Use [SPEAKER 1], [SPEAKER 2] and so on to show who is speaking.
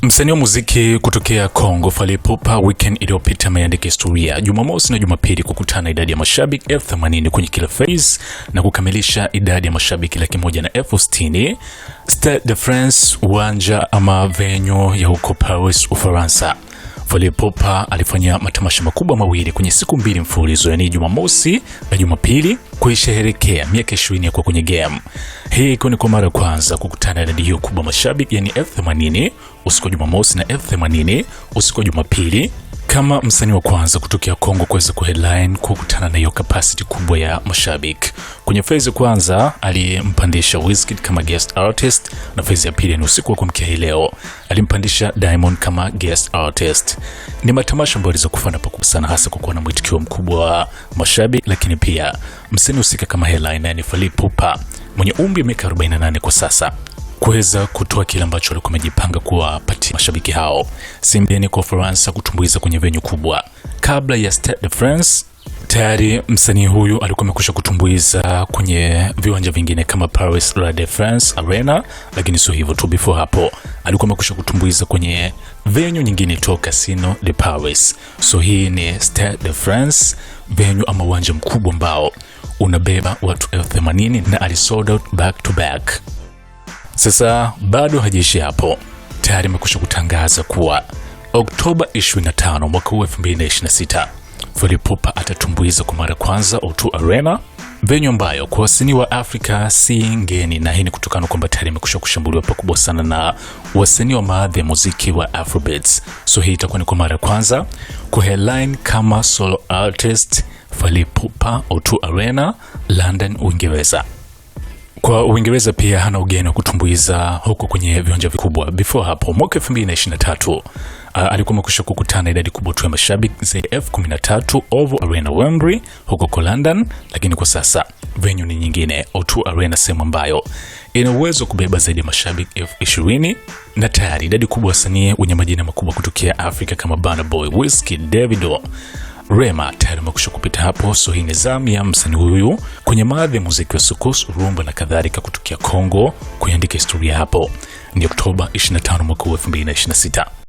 [SPEAKER 1] Msanii wa muziki kutokea Kongo Fally Ipupa weekend iliyopita ameandika historia Jumamosi na Jumapili kukutana idadi ya mashabiki 80,000 kwenye kila phase na kukamilisha idadi ya mashabiki 160,000 Stade de France, uwanja ama venue ya huko Paris, Ufaransa. Fally Ipupa alifanya matamasha makubwa mawili kwenye siku mbili mfululizo, yani Jumamosi na Jumapili, kuisherehekea miaka 20 kwa kwenye game. Hii ikiwa ni kwa mara ya kwanza kukutana idadi hiyo kubwa mashabiki, yani 80,000 usiku wa Jumamosi na 80,000 usiku wa Jumapili, kama msanii wa kwanza kutokea Kongo kuweza kuheadline kukutana na hiyo capacity kubwa ya mashabiki. Kwenye phase ya kwanza alimpandisha Wizkid kama guest artist, na phase ya pili ni usiku wa kumkia hii leo alimpandisha Diamond kama guest artist. Ni matamasha ambayo yaliweza kufana pakubwa sana, hasa kwa kuwa na mwitikio mkubwa wa mashabiki, lakini pia msanii husika kama headliner ni Fally Ipupa mwenye umri wa miaka 48 kwa sasa kuweza kutoa kile ambacho alikuwa amejipanga kuwapatia mashabiki hao. Simbeni kwa Ufaransa kutumbuiza kwenye venue kubwa. Kabla ya Stade de France, tayari msanii huyu alikuwa amekwisha kutumbuiza kwenye viwanja vingine kama Paris La Défense Arena, lakini sio hivyo tu, before hapo alikuwa amekwisha kutumbuiza kwenye venue nyingine to Casino de Paris. So hii ni Stade de France, venue ama uwanja mkubwa ambao unabeba watu 80,000 na alisold out back to back. Sasa bado hajiishi hapo, tayari amekwisha kutangaza kuwa Oktoba 25 mwaka 2026 Fally Ipupa atatumbuiza kwa mara kwanza O2 Arena, venue ambayo kwa wasanii wa Afrika si ngeni, na hii ni kutokana kwamba tayari amekwisha kushambuliwa pakubwa sana na wasanii wa maadhi ya muziki wa Afrobeats. So hii itakuwa ni kwa mara kwanza kwa headline kama solo artist Fally Ipupa O2 Arena, London, Uingereza. Kwa Uingereza pia hana ugeni wa kutumbuiza huko kwenye viwanja vikubwa. Before hapo mwaka 2023 alikuwa amekwisha kukutana idadi kubwa tu ya mashabiki zaidi ya 13,000 Oval Arena Wembley huko kwa London, lakini kwa sasa venue ni nyingine, O2 Arena, sehemu ambayo ina uwezo kubeba zaidi ya mashabiki 20,000 na tayari idadi kubwa wasanii wenye majina makubwa kutokea Afrika kama Burna Boy, Wizkid, Davido, Rema tayari amekwisha kupita hapo. So hii ni zamu ya msanii huyu kwenye maadhi ya muziki wa soukous, rumba na kadhalika kutokea Kongo kuandika historia hapo. Ni Oktoba 25 mwaka 2026.